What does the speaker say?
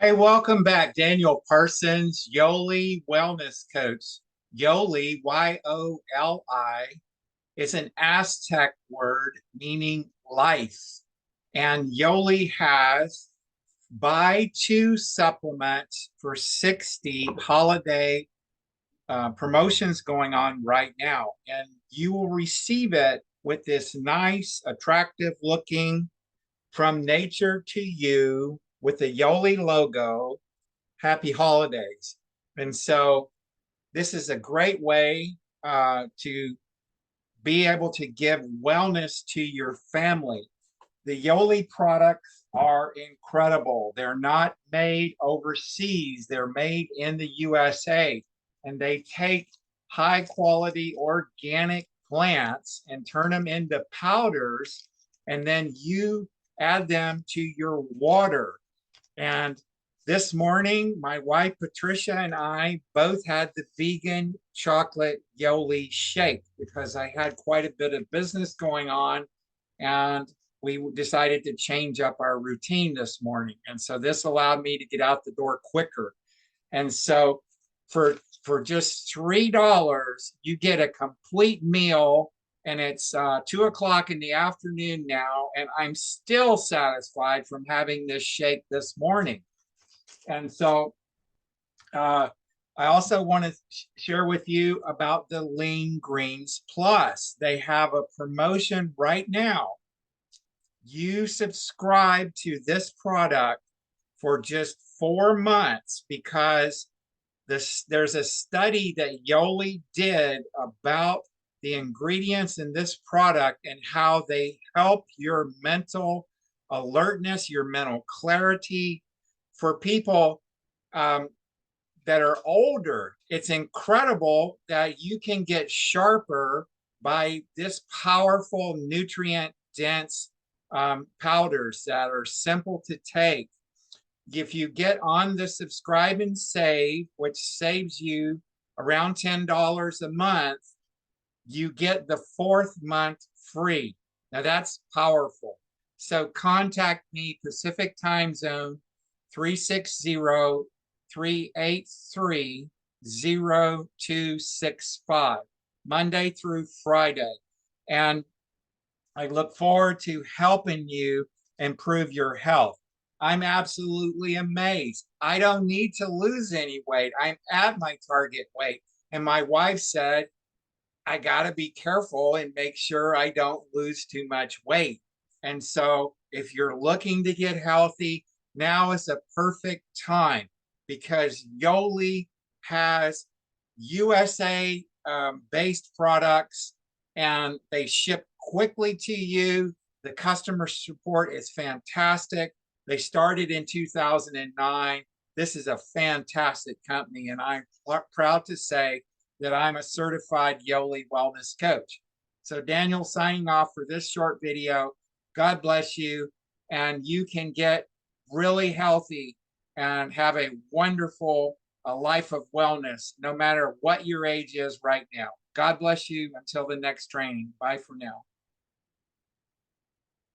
Hey, welcome back. Daniel Parsons, Yoli Wellness Coach. Yoli, Y-O-L-I, is an Aztec word meaning life. And Yoli has buy two supplements for 60 holiday promotions going on right now. And you will receive it with this nice, attractive looking from nature to you with the Yoli logo. Happy holidays. And so this is a great way to be able to give wellness to your family. The Yoli products are incredible. They're not made overseas, they're made in the USA. And they take high quality organic plants and turn them into powders. And then you add them to your water. And this morning, my wife Patricia and I both had the vegan chocolate Yoli shake because I had quite a bit of business going on, and we decided to change up our routine this morning. And so this allowed me to get out the door quicker. And so for just $3, you get a complete meal, and it's 2 o'clock in the afternoon now, and I'm still satisfied from having this shake this morning. And so I also want to share with you about the Lean Greens Plus. They have a promotion right now. You subscribe to this product for just 4 months because there's a study that Yoli did about the ingredients in this product and how they help your mental alertness, your mental clarity. For people that are older, it's incredible that you can get sharper by this powerful, nutrient dense powders that are simple to take. If you get on the subscribe and save, which saves you around $10 a month, you get the fourth month free. Now that's powerful. So contact me, Pacific Time Zone, 360-383-0265, Monday through Friday. And I look forward to helping you improve your health. I'm absolutely amazed. I don't need to lose any weight. I'm at my target weight. And my wife said, I got to be careful and make sure I don't lose too much weight. And so if you're looking to get healthy, now is a perfect time because Yoli has USA based products and they ship quickly to you. The customer support is fantastic. They started in 2009. This is a fantastic company, and I'm proud to say that I'm a certified Yoli wellness coach. So Daniel signing off for this short video. God bless you, and you can get really healthy and have a wonderful life of wellness, no matter what your age is right now. God bless you until the next training. Bye for now.